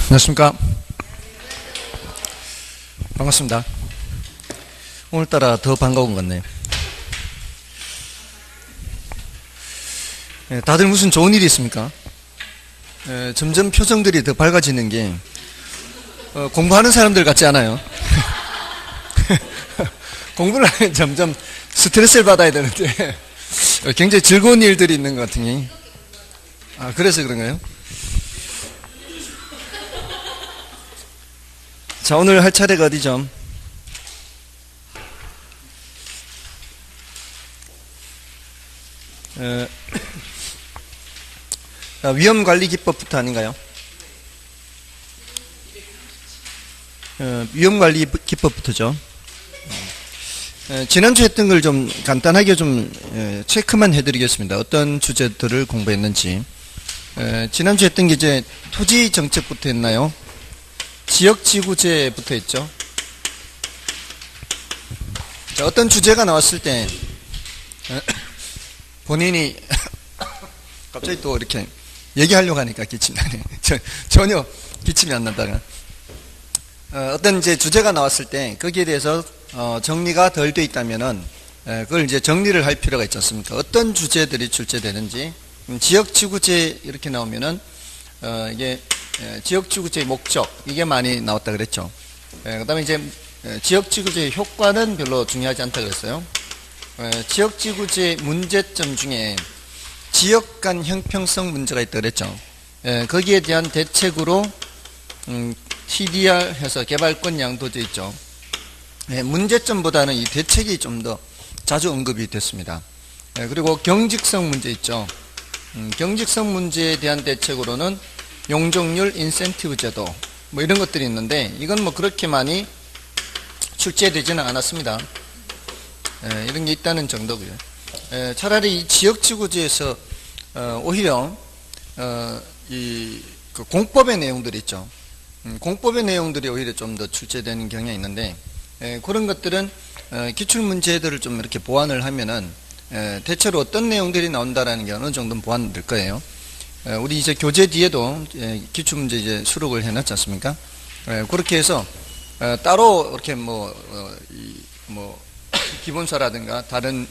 안녕하십니까. 반갑습니다. 오늘따라 더 반가운 것 같네요. 다들 무슨 좋은 일이 있습니까? 점점 표정들이 더 밝아지는 게 공부하는 사람들 같지 않아요? 공부를 하면 점점 스트레스를 받아야 되는데 굉장히 즐거운 일들이 있는 것 같으니 그래서 그런가요? 자, 오늘 할 차례가 어디죠? 위험관리기법부터 아닌가요? 위험관리기법부터죠. 지난주 했던 걸 좀 간단하게 좀 체크만 해드리겠습니다. 어떤 주제들을 공부했는지. 지난주 했던 게 이제 토지정책부터 했나요? 지역지구제부터 했죠. 자, 어떤 주제가 나왔을 때 본인이 갑자기 또 이렇게 얘기하려고 하니까 기침이 나네. 전혀 기침이 안 나다가 어떤 이제 주제가 나왔을 때 거기에 대해서 정리가 덜 돼 있다면은 그걸 이제 정리를 할 필요가 있지 않습니까? 어떤 주제들이 출제되는지 지역지구제 이렇게 나오면은 이게 지역지구제의 목적 이게 많이 나왔다 그랬죠. 그다음에 이제 지역지구제의 효과는 별로 중요하지 않다 그랬어요. 지역지구제 문제점 중에 지역 간 형평성 문제가 있다 그랬죠. 거기에 대한 대책으로 TDR 해서 개발권 양도제 있죠. 문제점보다는 이 대책이 좀 더 자주 언급이 됐습니다. 그리고 경직성 문제 있죠. 경직성 문제에 대한 대책으로는 용적률 인센티브 제도 뭐 이런 것들이 있는데 이건 뭐 그렇게 많이 출제되지는 않았습니다. 이런 게 있다는 정도고요. 차라리 이 지역지구제에서 오히려 그 공법의 내용들이 있죠. 공법의 내용들이 오히려 좀 더 출제되는 경향이 있는데 그런 것들은 기출문제들을 좀 이렇게 보완을 하면은 대체로 어떤 내용들이 나온다라는 게 어느 정도는 보완될 거예요. 우리 이제 교재 뒤에도 기출문제 이제 수록을 해놨지 않습니까? 그렇게 해서 따로 이렇게 뭐 기본서라든가 다른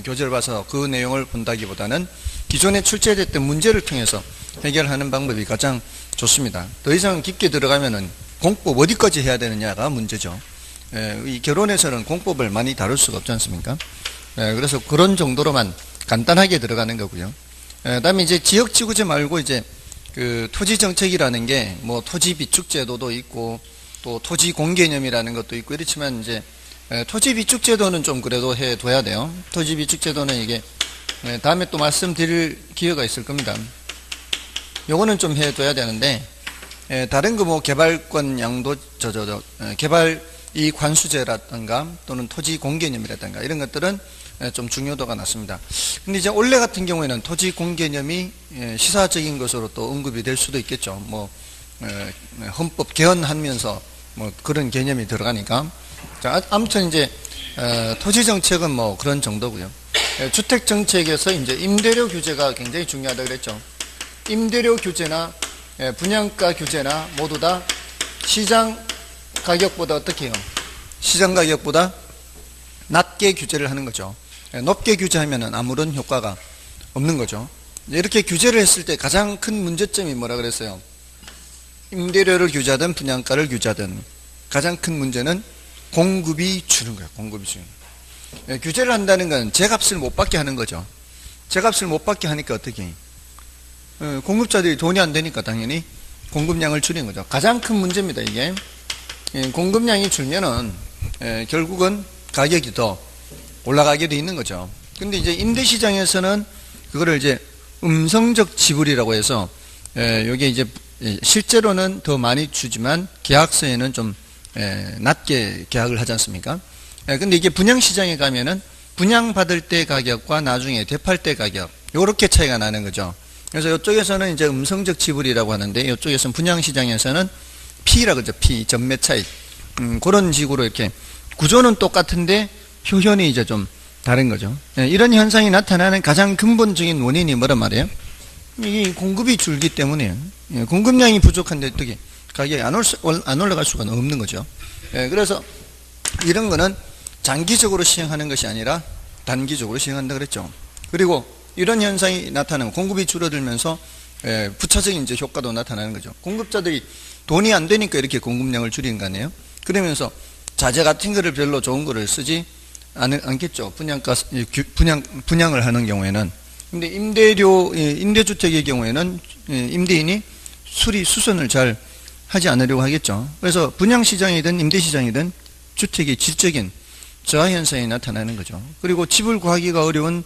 교재를 봐서 그 내용을 본다기보다는 기존에 출제됐던 문제를 통해서 해결하는 방법이 가장 좋습니다. 더 이상 깊게 들어가면은 공법 어디까지 해야 되느냐가 문제죠. 이 결론에서는 공법을 많이 다룰 수가 없지 않습니까? 그래서 그런 정도로만 간단하게 들어가는 거고요. 그다음에 이제 지역지구제 말고 이제 그 토지정책이라는 게 뭐 토지비축제도도 있고 또 토지공개념이라는 것도 있고 이렇지만 이제 토지비축제도는 좀 그래도 해둬야 돼요. 토지비축제도는 이게 다음에 또 말씀드릴 기회가 있을 겁니다. 요거는 좀 해둬야 되는데 다른 거 뭐 개발권 양도 개발 이 관수제라든가 또는 토지공개념이라든가 이런 것들은 좀 중요도가 낮습니다. 근데 이제 올해 같은 경우에는 토지공개념이 시사적인 것으로 또 언급이 될 수도 있겠죠. 뭐 헌법 개헌하면서 뭐 그런 개념이 들어가니까. 자, 아무튼 이제 토지정책은 뭐 그런 정도고요. 주택정책에서 이제 임대료 규제가 굉장히 중요하다 그랬죠. 임대료 규제나 분양가 규제나 모두 다 시장 가격보다 어떻게 해요? 시장 가격보다 낮게 규제를 하는 거죠. 높게 규제하면 아무런 효과가 없는 거죠. 이렇게 규제를 했을 때 가장 큰 문제점이 뭐라 그랬어요? 임대료를 규제하든 분양가를 규제하든 가장 큰 문제는 공급이 주는 거예요. 공급이 주는 거예요. 규제를 한다는 건 제값을 못 받게 하는 거죠. 제값을 못 받게 하니까 어떻게 해요? 공급자들이 돈이 안 되니까 당연히 공급량을 줄이는 거죠. 가장 큰 문제입니다. 이게 공급량이 줄면은 결국은 가격이 더 올라가게 돼 있는 거죠. 근데 이제 임대시장에서는 그거를 이제 음성적 지불이라고 해서 여기 이제 실제로는 더 많이 주지만 계약서에는 좀 낮게 계약을 하지 않습니까? 근데 이게 분양시장에 가면은 분양받을 때 가격과 나중에 되팔 때 가격 요렇게 차이가 나는 거죠. 그래서 이쪽에서는 이제 음성적 지불이라고 하는데 이쪽에서는 분양시장에서는 P라고 그러죠. P 전매 차익 그런 식으로 이렇게 구조는 똑같은데 표현이 이제 좀 다른 거죠. 이런 현상이 나타나는 가장 근본적인 원인이 뭐란 말이에요? 이 공급이 줄기 때문이에요. 공급량이 부족한데 어떻게 가격이 안 올라갈 수가 없는 거죠. 그래서 이런 거는 장기적으로 시행하는 것이 아니라 단기적으로 시행한다 그랬죠. 그리고 이런 현상이 나타나면 공급이 줄어들면서 부차적인 이제 효과도 나타나는 거죠. 공급자들이 돈이 안 되니까 이렇게 공급량을 줄이는 거 아니에요? 그러면서 자재 같은 거를 별로 좋은 거를 쓰지 않겠죠. 분양을 하는 경우에는. 근데 임대주택의 경우에는 임대인이 수선을 잘 하지 않으려고 하겠죠. 그래서 분양시장이든 임대시장이든 주택의 질적인 저하 현상이 나타나는 거죠. 그리고 집을 구하기가 어려운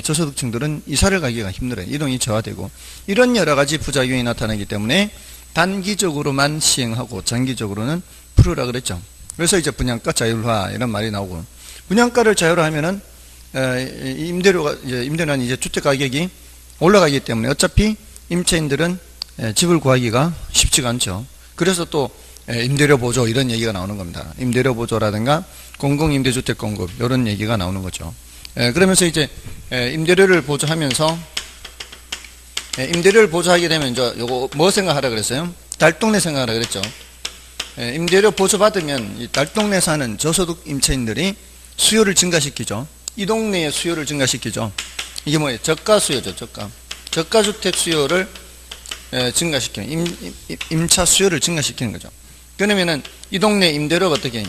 저소득층들은 이사를 가기가 힘들어요. 이동이 저하되고 이런 여러 가지 부작용이 나타나기 때문에 단기적으로만 시행하고 장기적으로는 풀으라 그랬죠. 그래서 이제 분양가 자율화 이런 말이 나오고 분양가를 자율화하면은 임대료는 이제 주택 가격이 올라가기 때문에 어차피 임차인들은 집을 구하기가 쉽지가 않죠. 그래서 또 임대료 보조 이런 얘기가 나오는 겁니다. 임대료 보조라든가 공공임대주택 공급 이런 얘기가 나오는 거죠. 그러면서 이제 임대료를 보조하면서 임대료를 보조하게 되면 이제 요거 뭐 생각하라 그랬어요? 달동네 생각하라 그랬죠. 임대료 보조 받으면 이 달동네 사는 저소득 임차인들이 수요를 증가시키죠. 이 동네의 수요를 증가시키죠. 이게 뭐예요? 저가 수요죠. 저가 주택 수요를 증가시키는 임차 수요를 증가시키는 거죠. 그러면은 이 동네 임대료가 어떻게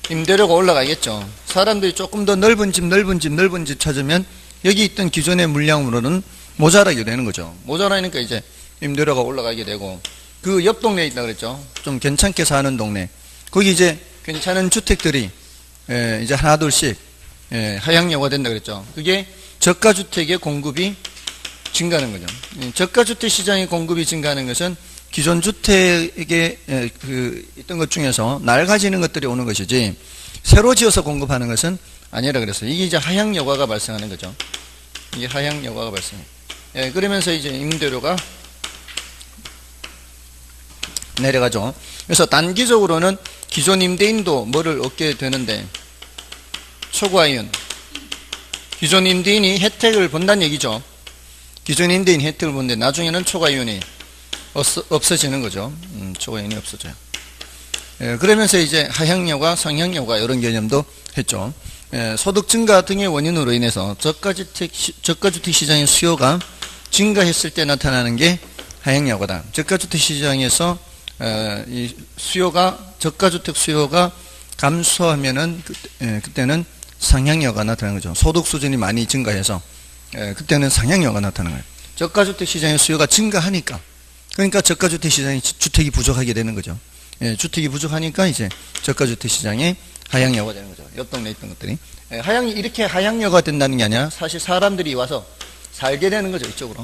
임대료가 올라가겠죠. 사람들이 조금 더 넓은 집 찾으면 여기 있던 기존의 물량으로는 모자라게 되는 거죠. 모자라니까 이제 임대료가 올라가게 되고 그 옆 동네에 있다 그랬죠. 좀 괜찮게 사는 동네. 거기 이제 괜찮은 주택들이 이제 하나 둘씩 하향여가 된다 그랬죠. 그게 저가 주택의 공급이 증가하는 거죠. 저가 주택 시장의 공급이 증가하는 것은 기존 주택에 있던 것 중에서 낡아지는 것들이 오는 것이지 새로 지어서 공급하는 것은 아니라 그랬어요. 이게 이제 하향 여과가 발생하는 거죠. 이게 하향 여과가 발생해요. 그러면서 이제 임대료가 내려가죠. 그래서 단기적으로는 기존 임대인도 뭐를 얻게 되는데 초과이윤. 기존 임대인이 혜택을 본다는 얘기죠. 기존 임대인 혜택을 보는데 나중에는 초과이윤이 없어지는 거죠. 초과이윤이 없어져요. 그러면서 이제 하향여과, 상향여과 이런 개념도 했죠. 소득 증가 등의 원인으로 인해서 저가주택 시장의 수요가 증가했을 때 나타나는 게 하향여과다. 저가주택 시장에서 이 수요가 저가주택 수요가 감소하면은 그때는 상향여가 나타나는 거죠. 소득 수준이 많이 증가해서 그때는 상향여가 나타나는 거예요. 저가주택 시장의 수요가 증가하니까 그러니까 저가주택 시장이 주택이 부족하게 되는 거죠. 주택이 부족하니까 이제 저가주택 시장에 하향여가 되는 거죠. 옆 동네에 있던 것들이 이렇게 하향여가 된다는 게 아니라 사실 사람들이 와서 살게 되는 거죠. 이쪽으로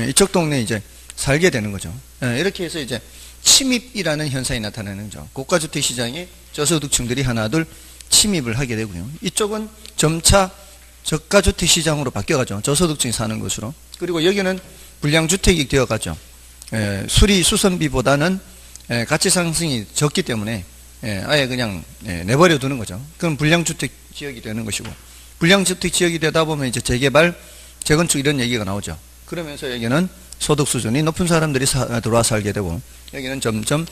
이쪽 동네에 이제 살게 되는 거죠. 이렇게 해서 이제 침입이라는 현상이 나타나는 거죠. 고가주택 시장에 저소득층들이 하나둘 침입을 하게 되고요. 이쪽은 점차 저가주택 시장으로 바뀌어가죠. 저소득층이 사는 곳으로. 그리고 여기는 불량주택이 되어가죠. 수리 수선비보다는 가치 상승이 적기 때문에 아예 그냥 내버려 두는 거죠. 그럼 불량주택 지역이 되는 것이고 불량주택 지역이 되다 보면 이제 재개발, 재건축 이런 얘기가 나오죠. 그러면서 여기는 소득 수준이 높은 사람들이 들어와 살게 되고 여기는 점점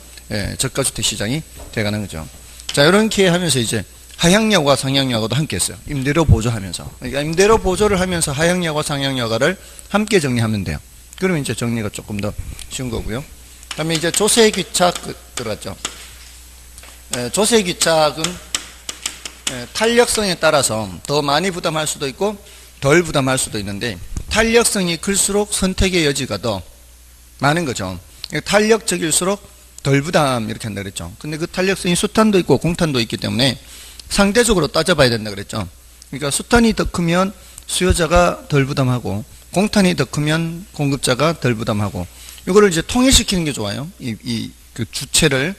저가주택 시장이 돼가는 거죠. 자, 이렇게 하면서 이제 하향여과, 상향여과도 함께 했어요. 임대료 보조하면서. 그러니까 임대료 보조를 하면서 하향여과, 상향여과를 함께 정리하면 돼요. 그러면 이제 정리가 조금 더 쉬운 거고요. 그 다음에 이제 조세귀착 들어갔죠. 조세귀착은 탄력성에 따라서 더 많이 부담할 수도 있고 덜 부담할 수도 있는데 탄력성이 클수록 선택의 여지가 더 많은 거죠. 탄력적일수록 덜 부담 이렇게 한다 그랬죠. 근데 그 탄력성이 수탄도 있고 공탄도 있기 때문에 상대적으로 따져봐야 된다 그랬죠. 그러니까 수탄이 더 크면 수요자가 덜 부담하고 공탄이 더 크면 공급자가 덜 부담하고 이거를 이제 통일시키는 게 좋아요. 그 주체를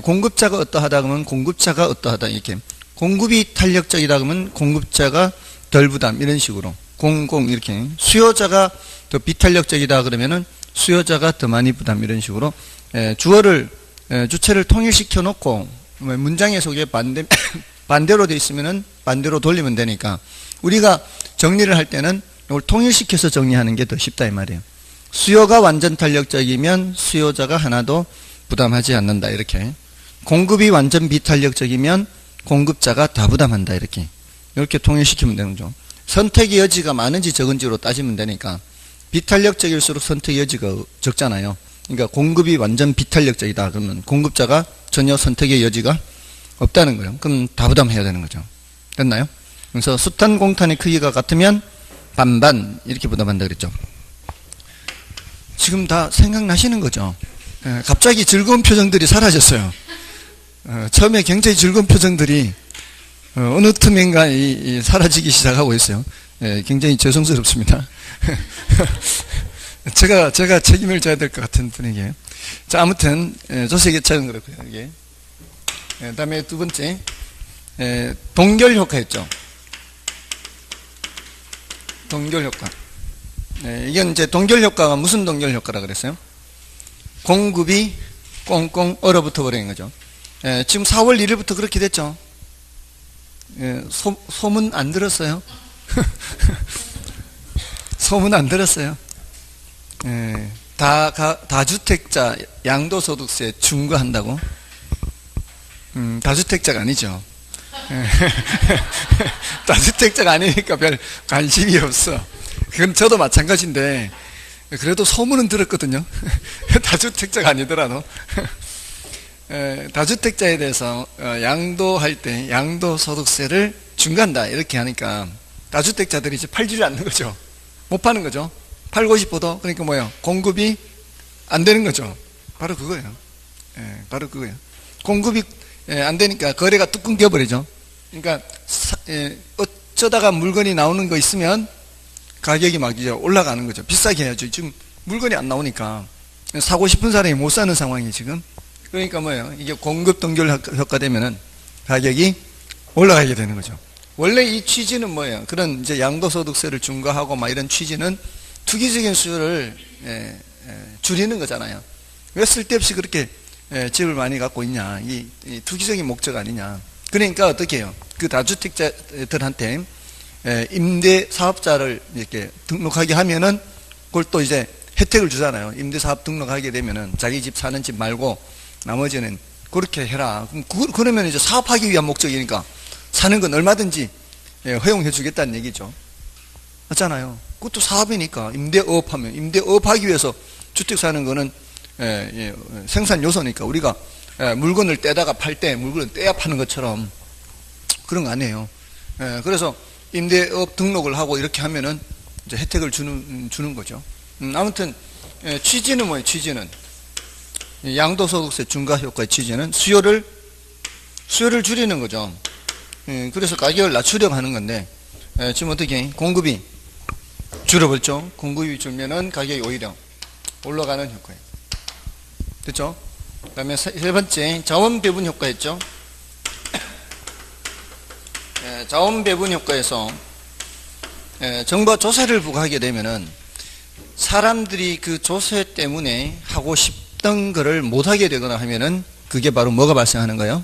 공급자가 어떠하다 그러면 공급자가 어떠하다 이렇게 공급이 탄력적이다 그러면 공급자가 덜 부담 이런 식으로 공공 이렇게 수요자가 더 비탄력적이다 그러면은 수요자가 더 많이 부담 이런 식으로 주체를 통일시켜 놓고 문장의 속에 반대로 돼 있으면은 반대로 돌리면 되니까 우리가 정리를 할 때는 이걸 통일시켜서 정리하는 게 더 쉽다 이 말이에요. 수요가 완전 탄력적이면 수요자가 하나도 부담하지 않는다. 이렇게. 공급이 완전 비탄력적이면 공급자가 다 부담한다. 이렇게 통일시키면 되는 거죠. 선택의 여지가 많은지 적은지로 따지면 되니까 비탄력적일수록 선택의 여지가 적잖아요. 그러니까 공급이 완전 비탄력적이다. 그러면 공급자가 전혀 선택의 여지가 없다는 거예요. 그럼 다 부담해야 되는 거죠. 됐나요? 그래서 숱한 공탄의 크기가 같으면 반반 이렇게 부담한다 그랬죠. 지금 다 생각나시는 거죠. 갑자기 즐거운 표정들이 사라졌어요. 처음에 굉장히 즐거운 표정들이 어느 틈인가 사라지기 시작하고 있어요. 굉장히 죄송스럽습니다. 제가 책임을 져야 될 것 같은 분위기예요. 자, 아무튼 조세계차는 그렇고요. 이게. 다음에 두 번째 동결 효과였죠. 동결 효과. 이건 이제 동결 효과가 무슨 동결 효과라 그랬어요? 공급이 꽁꽁 얼어붙어 버리는 거죠. 지금 4월 1일부터 그렇게 됐죠. 소문 안 들었어요? 소문 안 들었어요? 다주택자 양도소득세 중과한다고? 다주택자가 아니죠. 다주택자가 아니니까 별 관심이 없어. 그건 저도 마찬가지인데 그래도 소문은 들었거든요. 다주택자가 아니더라도 다주택자에 대해서 양도할 때 양도소득세를 중과한다 이렇게 하니까 다주택자들이 이제 팔지를 않는 거죠. 못 파는 거죠. 팔고 싶어도. 그러니까 뭐예요? 공급이 안 되는 거죠. 바로 그거예요. 바로 그거예요. 공급이 안 되니까 거래가 뚝 끊겨버리죠. 그러니까 어쩌다가 물건이 나오는 거 있으면 가격이 막 이제 올라가는 거죠. 비싸게 해야죠. 지금 물건이 안 나오니까 사고 싶은 사람이 못 사는 상황이 지금. 그러니까 뭐예요? 이게 공급 동결 효과 되면은 가격이 올라가게 되는 거죠. 원래 이 취지는 뭐예요? 그런 이제 양도소득세를 중과하고 막 이런 취지는 투기적인 수요를 줄이는 거잖아요. 왜 쓸데없이 그렇게 집을 많이 갖고 있냐? 이 투기적인 목적 아니냐? 그러니까 어떻게 해요? 그 다주택자들한테 임대 사업자를 이렇게 등록하게 하면은 그걸 또 이제 혜택을 주잖아요. 임대 사업 등록하게 되면은 자기 집 사는 집 말고 나머지는 그렇게 해라. 그러면 이제 사업하기 위한 목적이니까 사는 건 얼마든지 허용해 주겠다는 얘기죠. 맞잖아요. 그것도 사업이니까 임대업 하면 임대업 하기 위해서 주택 사는 거는 생산 요소니까 우리가 물건을 떼다가 팔 때 물건을 떼야 파는 것처럼 그런 거 아니에요. 그래서 임대업 등록을 하고 이렇게 하면은 이제 혜택을 주는 거죠. 아무튼 취지는 뭐예요? 취지는 양도소득세 중과 효과의 취지는 수요를 줄이는 거죠. 그래서 가격을 낮추려고 하는 건데 지금 어떻게 공급이 줄어버렸죠. 공급이 줄면은 가격이 오히려 올라가는 효과예요. 됐죠? 그 다음에 세 번째 자원 배분 효과였죠. 자원 배분 효과에서 정부가 조세를 부과하게 되면은 사람들이 그 조세 때문에 하고 싶던 거를 못하게 되거나 하면은 그게 바로 뭐가 발생하는 거예요?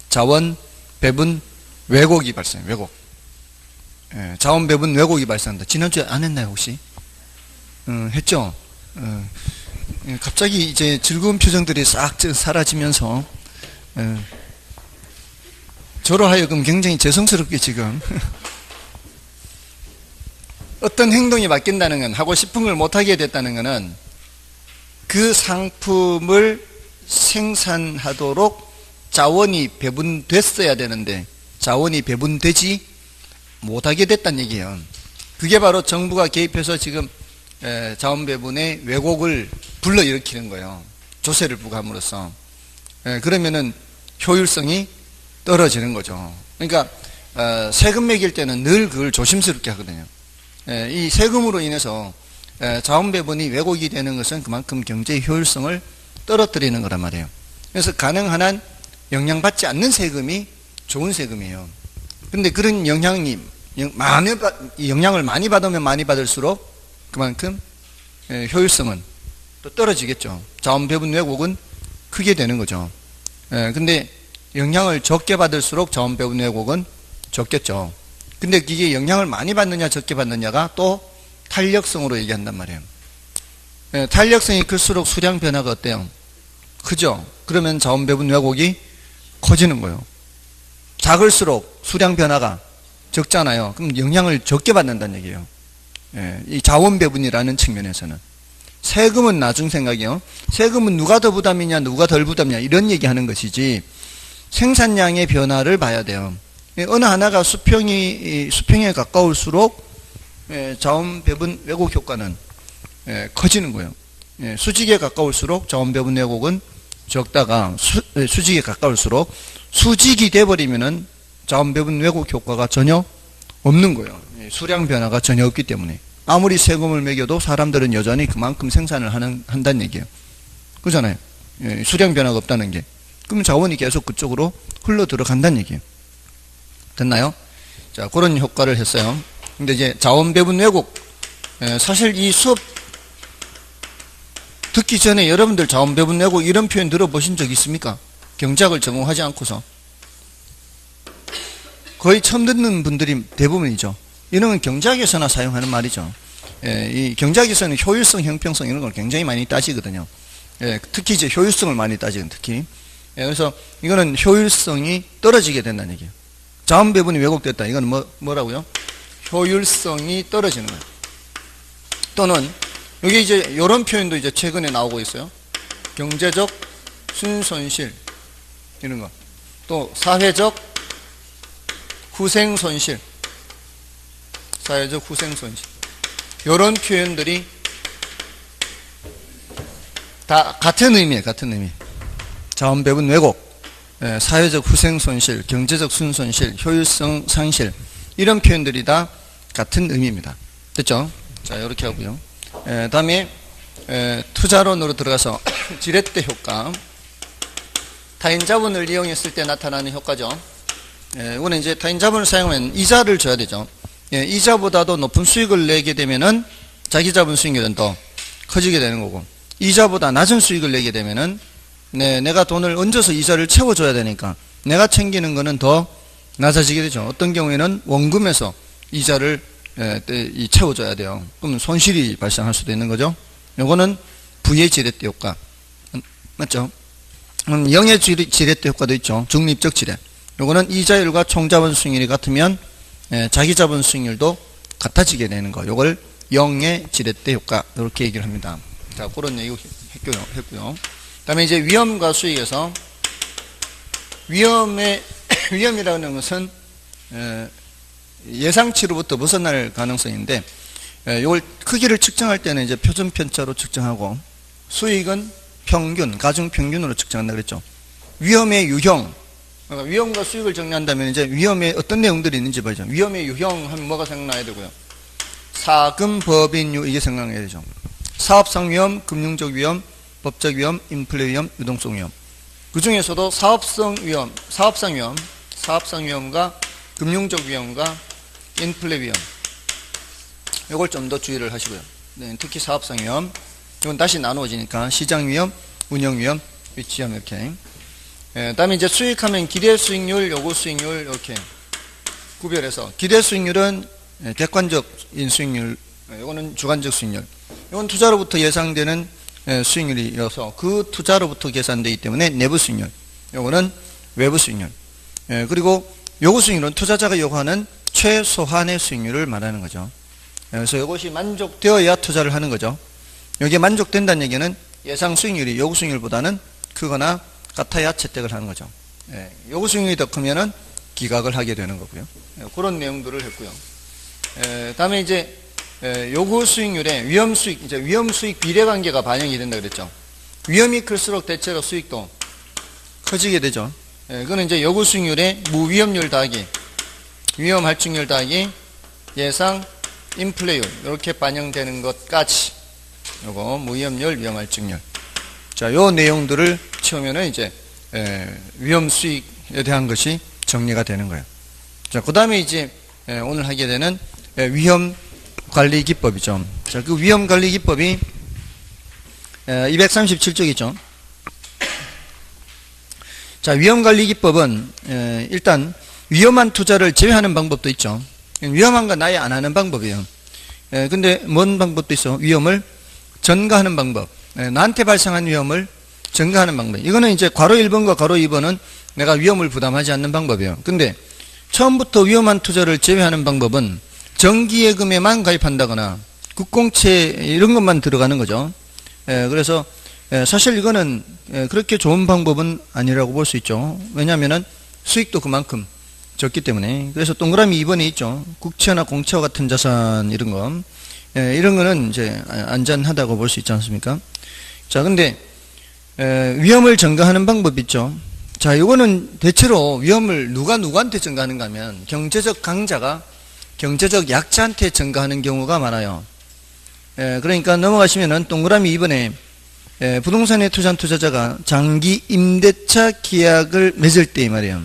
자원 배분 왜곡이 발생해요. 왜곡. 자원 배분 왜곡이 발생한다. 지난주에 안 했나요 혹시? 했죠? 갑자기 이제 즐거운 표정들이 싹 사라지면서 저로 하여금 굉장히 죄송스럽게 지금 어떤 행동이 바뀐다는 건 하고 싶은 걸 못하게 됐다는 것은 그 상품을 생산하도록 자원이 배분됐어야 되는데 자원이 배분되지 못하게 됐다는 얘기예요. 그게 바로 정부가 개입해서 지금 자원 배분의 왜곡을 불러일으키는 거예요. 조세를 부과함으로써. 그러면은 효율성이 떨어지는 거죠. 그러니까 세금 매길 때는 늘 그걸 조심스럽게 하거든요. 이 세금으로 인해서 자원 배분이 왜곡이 되는 것은 그만큼 경제의 효율성을 떨어뜨리는 거란 말이에요. 그래서 가능한 한 영향받지 않는 세금이 좋은 세금이에요. 그런데 그런 영향을 많이 받으면 많이 받을수록 그만큼 효율성은 또 떨어지겠죠. 자원 배분 왜곡은 크게 되는 거죠. 근데 영향을 적게 받을수록 자원 배분 왜곡은 적겠죠. 근데 이게 영향을 많이 받느냐 적게 받느냐가 또 탄력성으로 얘기한단 말이에요. 탄력성이 클수록 수량 변화가 어때요? 크죠? 그러면 자원 배분 왜곡이 커지는 거예요. 작을수록 수량 변화가 적잖아요. 그럼 영향을 적게 받는다는 얘기예요. 이 자원 배분이라는 측면에서는. 세금은 나중 생각이요. 세금은 누가 더 부담이냐, 누가 덜 부담이냐, 이런 얘기 하는 것이지, 생산량의 변화를 봐야 돼요. 어느 하나가 수평에 가까울수록 자원 배분 왜곡 효과는 커지는 거예요. 수직에 가까울수록 자원 배분 왜곡은 적다가 수직에 가까울수록 수직이 돼버리면은 자원 배분 왜곡 효과가 전혀 없는 거예요. 수량 변화가 전혀 없기 때문에. 아무리 세금을 매겨도 사람들은 여전히 그만큼 생산을 한다는 얘기예요. 그렇잖아요. 수량 변화가 없다는 게. 그럼 자원이 계속 그쪽으로 흘러 들어간다는 얘기예요. 됐나요? 자, 그런 효과를 했어요. 근데 이제 자원 배분 왜곡, 사실 이 수업 듣기 전에 여러분들 자원 배분 왜곡 이런 표현 들어보신 적 있습니까? 경제학을 전공하지 않고서. 거의 처음 듣는 분들이 대부분이죠. 이런 건 경제학에서나 사용하는 말이죠. 이 경제학에서는 효율성, 형평성 이런 걸 굉장히 많이 따지거든요. 특히 이제 효율성을 많이 따지거든요. 특히. 그래서 이거는 효율성이 떨어지게 된다는 얘기예요. 자원 배분이 왜곡됐다. 이건 뭐라고요? 효율성이 떨어지는 거예요. 또는 여기 이제 이런 표현도 이제 최근에 나오고 있어요. 경제적 순손실 이런 거. 또 사회적 후생손실. 사회적 후생손실. 이런 표현들이 다 같은 의미예요. 같은 의미. 자원 배분 왜곡, 사회적 후생손실, 경제적 순손실, 효율성 상실 이런 표현들이 다 같은 의미입니다. 됐죠? 자, 이렇게 하고요. 다음에 투자론으로 들어가서 지렛대 효과. 타인 자본을 이용했을 때 나타나는 효과죠. 이거는 이제 타인 자본을 사용하면 이자를 줘야 되죠. 이자보다도 높은 수익을 내게 되면은 자기 자본 수익률은 더 커지게 되는 거고, 이자보다 낮은 수익을 내게 되면은 내가 돈을 얹어서 이자를 채워줘야 되니까 내가 챙기는 거는 더 낮아지게 되죠. 어떤 경우에는 원금에서 이자를 채워줘야 돼요. 그러면 손실이 발생할 수도 있는 거죠. 요거는 부의 지렛대 효과. 맞죠? 영의 지렛대 효과도 있죠. 중립적 지렛. 요거는 이자율과 총자본 수익률이 같으면 자기 자본 수익률도 같아지게 되는 거. 요걸 영의 지렛대 효과. 이렇게 얘기를 합니다. 자, 그런 얘기 했고요. 다음에 이제 위험과 수익에서 위험이라는 것은 예상치로부터 벗어날 가능성인데, 이걸 크기를 측정할 때는 이제 표준 편차로 측정하고, 수익은 평균, 가중 평균으로 측정한다 그랬죠. 위험의 유형, 그러니까 위험과 수익을 정리한다면 이제 위험에 어떤 내용들이 있는지 봐야죠. 위험의 유형 하면 뭐가 생각나야 되고요. 사금, 법인유 이게 생각나야 되죠. 사업상 위험, 금융적 위험, 법적 위험, 인플레 위험, 유동성 위험. 그 중에서도 사업상 위험과 금융적 위험과 인플레 위험. 이걸 좀 더 주의를 하시고요. 네, 특히 사업상 위험. 이건 다시 나누어지니까 시장 위험, 운영 위험, 위치 위험 이렇게. 다음에 이제 수익하면 기대 수익률, 요구 수익률 이렇게 구별해서, 기대 수익률은 객관적인 수익률, 이거는 주관적 수익률. 이건 투자로부터 예상되는 수익률이어서 그 투자로부터 계산되기 때문에 내부 수익률. 요거는 외부 수익률. 그리고 요구 수익률은 투자자가 요구하는 최소한의 수익률을 말하는 거죠. 그래서 이것이 만족되어야 투자를 하는 거죠. 여기에 만족된다는 얘기는 예상 수익률이 요구 수익률보다는 크거나 같아야 채택을 하는 거죠. 요구 수익률이 더 크면은 기각을 하게 되는 거고요. 그런 내용들을 했고요. 다음에 이제 요구 수익률에 위험 수익, 이제 위험 수익 비례 관계가 반영이 된다 그랬죠. 위험이 클수록 대체로 수익도 커지게 되죠. 그거는 이제 요구 수익률에 무위험률 더하기 위험 할증률 더하기 예상 인플레이율 이렇게 반영되는 것까지, 요거 무위험률, 위험 할증률. 자, 요 내용들을 채우면은 이제 위험 수익에 대한 것이 정리가 되는 거예요. 자, 그다음에 이제 오늘 하게 되는 위험 관리 기법이죠. 자, 그 위험 관리 기법이 237쪽이죠. 자, 위험 관리 기법은 일단 위험한 투자를 제외하는 방법도 있죠. 위험한 건 아예 안 하는 방법이에요. 근데 뭔 방법도 있어? 위험을 전가하는 방법, 나한테 발생한 위험을 전가하는 방법. 이거는 이제 괄호 1번과 괄호 2번은 내가 위험을 부담하지 않는 방법이에요. 근데 처음부터 위험한 투자를 제외하는 방법은 정기예금에만 가입한다거나 국공채 이런 것만 들어가는 거죠. 그래서 사실 이거는 그렇게 좋은 방법은 아니라고 볼 수 있죠. 왜냐하면 수익도 그만큼 적기 때문에. 그래서 동그라미 2번에 있죠. 국채나 공채와 같은 자산 이런 거. 이런 거는 이제 안전하다고 볼 수 있지 않습니까? 자, 근데 위험을 전가하는 방법이 있죠. 자, 이거는 대체로 위험을 누가 누구한테 전가하는가 하면 경제적 강자가 경제적 약자한테 전가하는 경우가 많아요. 그러니까 넘어가시면은 동그라미 2번에 부동산에 투자한 투자자가 장기 임대차 계약을 맺을 때 이 말이에요.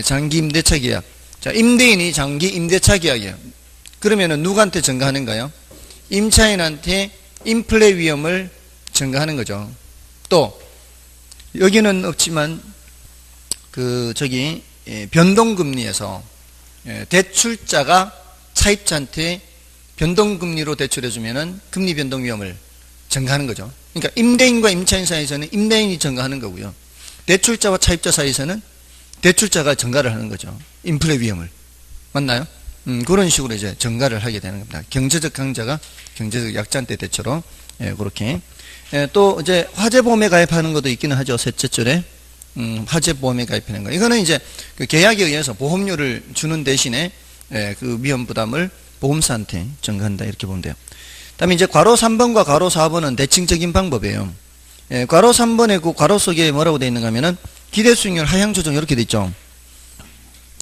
장기 임대차 계약. 자, 임대인이 장기 임대차 계약이에요. 그러면은 누구한테 전가하는가요? 임차인한테 인플레 위험을 전가하는 거죠. 또 여기는 없지만 변동금리에서 대출자가 차입자한테 변동금리로 대출해주면은 금리 변동 위험을 전가하는 거죠. 그러니까 임대인과 임차인 사이에서는 임대인이 전가하는 거고요. 대출자와 차입자 사이에서는 대출자가 전가를 하는 거죠. 인플레 위험을. 맞나요? 그런 식으로 이제 전가를 하게 되는 겁니다. 경제적 강자가 경제적 약자한테 대처로 그렇게. 또 이제 화재보험에 가입하는 것도 있기는 하죠. 셋째 줄에 화재보험에 가입하는 거. 이거는 이제 그 계약에 의해서 보험료를 주는 대신에 그 위험 부담을 보험사한테 전가한다 이렇게 보면 돼요. 다음에 이제 괄호 3번과 괄호 4번은 대칭적인 방법이에요. 괄호 3번에 그 괄호 속에 뭐라고 되어 있는가 하면은 기대 수익률 하향 조정 이렇게 되어 있죠.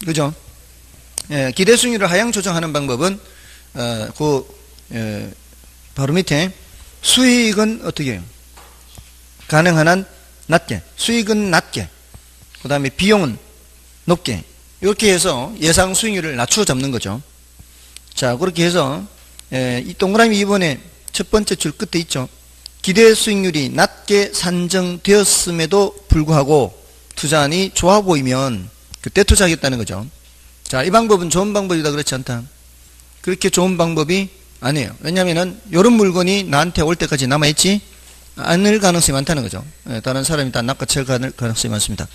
그죠? 기대 수익률을 하향 조정하는 방법은 바로 밑에 수익은 어떻게 해요? 가능한 한 낮게, 수익은 낮게, 그 다음에 비용은 높게, 이렇게 해서 예상 수익률을 낮추어 잡는 거죠. 자, 그렇게 해서 이 동그라미 2번에 첫 번째 줄 끝에 있죠. 기대 수익률이 낮게 산정되었음에도 불구하고 투자안이 좋아 보이면 그때 투자하겠다는 거죠. 자, 이 방법은 좋은 방법이다 그렇지 않다. 그렇게 좋은 방법이 아니에요. 왜냐하면은 이런 물건이 나한테 올 때까지 남아있지 않을 가능성이 많다는 거죠. 다른 사람이 다 낚아챌 가능성이 많습니다.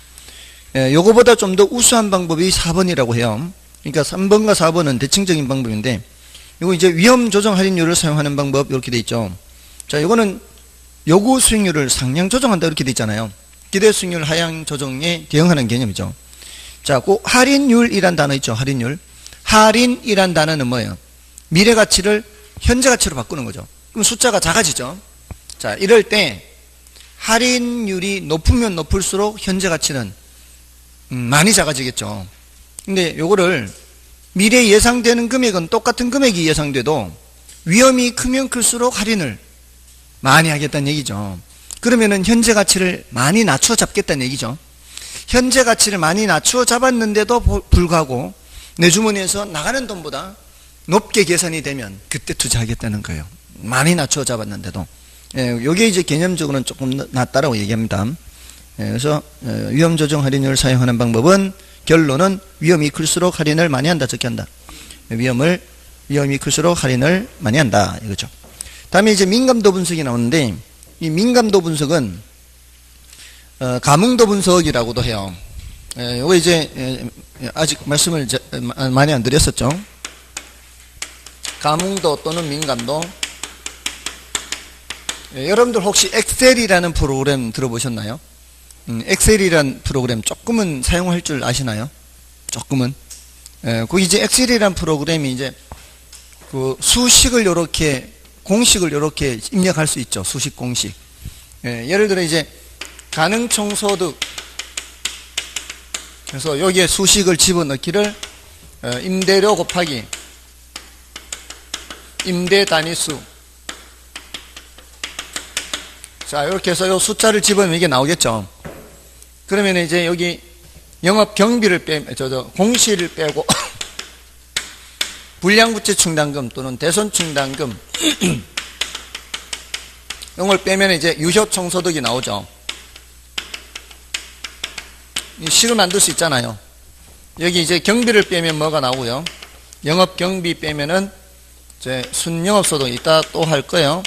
요거보다 좀 더 우수한 방법이 4번이라고 해요. 그러니까 3번과 4번은 대칭적인 방법인데 이거 이제 위험 조정 할인율을 사용하는 방법 이렇게 돼 있죠. 자, 이거는 요구 수익률을 상향 조정한다 이렇게 돼 있잖아요. 기대 수익률 하향 조정에 대응하는 개념이죠. 자, 그 할인율이란 단어 있죠. 할인율. 할인이란 단어는 뭐예요? 미래 가치를 현재 가치로 바꾸는 거죠. 그럼 숫자가 작아지죠. 자, 이럴 때 할인율이 높으면 높을수록 현재 가치는 많이 작아지겠죠. 근데 요거를 미래 예상되는 금액은 똑같은 금액이 예상돼도 위험이 크면 클수록 할인을 많이 하겠다는 얘기죠. 그러면은 현재 가치를 많이 낮추어 잡겠다는 얘기죠. 현재 가치를 많이 낮추어 잡았는데도 불구하고 내 주머니에서 나가는 돈보다 높게 계산이 되면 그때 투자하겠다는 거예요. 많이 낮추어 잡았는데도. 요게 이제 개념적으로는 조금 낫다라고 얘기합니다. 그래서 위험 조정 할인율을 사용하는 방법은 결론은 위험이 클수록 할인을 많이 한다, 적게 한다. 위험이 클수록 할인을 많이 한다 이거죠. 다음에 이제 민감도 분석이 나오는데 이 민감도 분석은 감흥도 분석이라고도 해요. 요거 이제 아직 말씀을 많이 안 드렸었죠. 감흥도 또는 민감도. 여러분들 혹시 엑셀이라는 프로그램 들어보셨나요? 엑셀이라는 프로그램 조금은 사용할 줄 아시나요? 조금은. 그 이제 엑셀이라는 프로그램이 이제 그 수식을 요렇게 공식을 요렇게 입력할 수 있죠. 수식 공식. 예를 들어 이제 가능총소득. 그래서 여기에 수식을 집어넣기를 임대료 곱하기 임대 단위수. 자, 이렇게 해서 요 숫자를 집어넣으면 이게 나오겠죠. 그러면 이제 여기 영업 경비를 공시를 빼고 불량부채 충당금 또는 대손 충당금 이런 걸 빼면 이제 유효 총소득이 나오죠. 식을 만들 수 있잖아요. 여기 이제 경비를 빼면 뭐가 나오고요. 영업 경비 빼면은 이제 순영업소득 이따 또 할 거예요.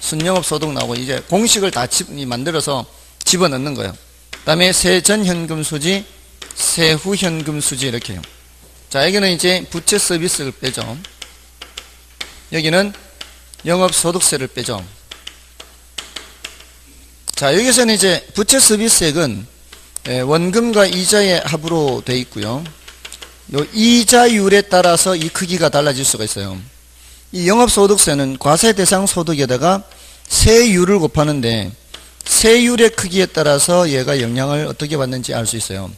순영업소득 나오고 이제 공식을 다 만들어서 집어넣는 거예요. 그 다음에 세전현금수지, 세후현금수지 이렇게 해요. 자, 여기는 이제 부채 서비스를 빼죠. 여기는 영업소득세를 빼죠. 자, 여기서는 이제 부채 서비스액은 원금과 이자의 합으로 되어 있고요. 요 이자율에 따라서 이 크기가 달라질 수가 있어요. 이 영업소득세는 과세 대상 소득에다가 세율을 곱하는데 세율의 크기에 따라서 얘가 영향을 어떻게 받는지 알 수 있어요.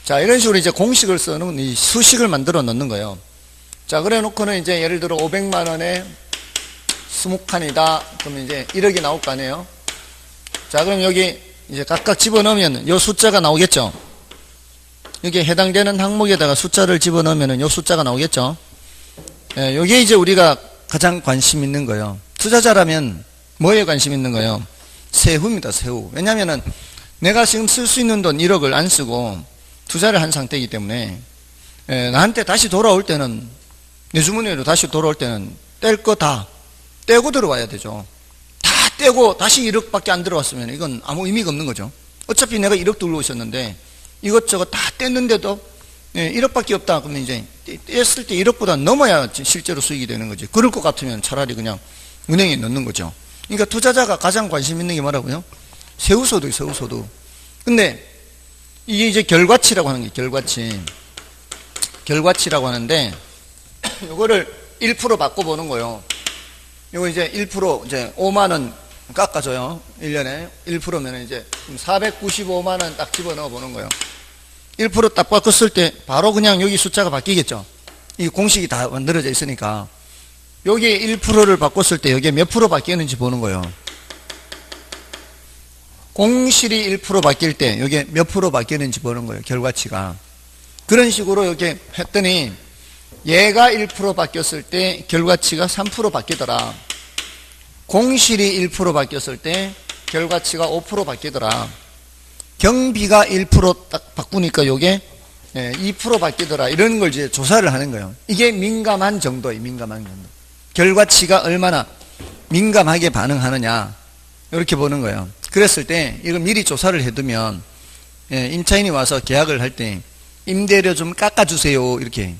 자, 이런 식으로 이제 공식을 써놓은 이 수식을 만들어 넣는 거예요. 자, 그래 놓고는 이제 예를 들어 500만 원에 20칸이다. 그러면 이제 1억이 나올 거 아니에요. 자, 그럼 여기 이제 각각 집어넣으면 요 숫자가 나오겠죠. 여기에 해당되는 항목에다가 숫자를 집어넣으면 요 숫자가 나오겠죠. 예, 요게 이제 우리가 가장 관심 있는 거예요. 투자자라면 뭐에 관심 있는 거예요? 세후입니다, 세후. 왜냐면은 내가 지금 쓸 수 있는 돈 1억을 안 쓰고 투자를 한 상태이기 때문에 나한테 다시 돌아올 때는 내 주머니로 다시 돌아올 때는 뗄 거 다 떼고 들어와야 되죠. 다 떼고 다시 1억밖에 안 들어왔으면 이건 아무 의미가 없는 거죠. 어차피 내가 1억 들고 있었는데 이것저것 다 뗐는데도 1억밖에 없다. 그러면 이제 뗐을 때 1억보다 넘어야 실제로 수익이 되는 거지. 그럴 것 같으면 차라리 그냥 은행에 넣는 거죠. 그러니까 투자자가 가장 관심 있는 게 뭐라고요? 세후소득, 세후소득. 근데 이게 이제 결과치라고 하는 게 결과치라고 하는데 요거를 1% 바꿔보는 거예요. 요거 이제 1% 이제 5만 원 깎아줘요. 1년에 1%면 이제 495만 원 딱 집어넣어 보는 거예요. 1% 딱 바꿨을 때 바로 그냥 여기 숫자가 바뀌겠죠. 이 공식이 다 만들어져 있으니까 여기 1%를 바꿨을 때 여기에 몇 프로 바뀌었는지 보는 거예요. 공실이 1% 바뀔 때 여기에 몇 프로 바뀌었는지 보는 거예요. 결과치가. 그런 식으로 이렇게 했더니 얘가 1% 바뀌었을 때 결과치가 3% 바뀌더라. 공실이 1% 바뀌었을 때 결과치가 5% 바뀌더라. 경비가 1%딱 바꾸니까 요게 2% 바뀌더라. 이런 걸 이제 조사를 하는 거예요. 이게 민감한 정도예요. 민감한 정도. 결과치가 얼마나 민감하게 반응하느냐 이렇게 보는 거예요. 그랬을 때 이걸 미리 조사를 해두면 임차인이 와서 계약을 할 때 임대료 좀 깎아주세요 이렇게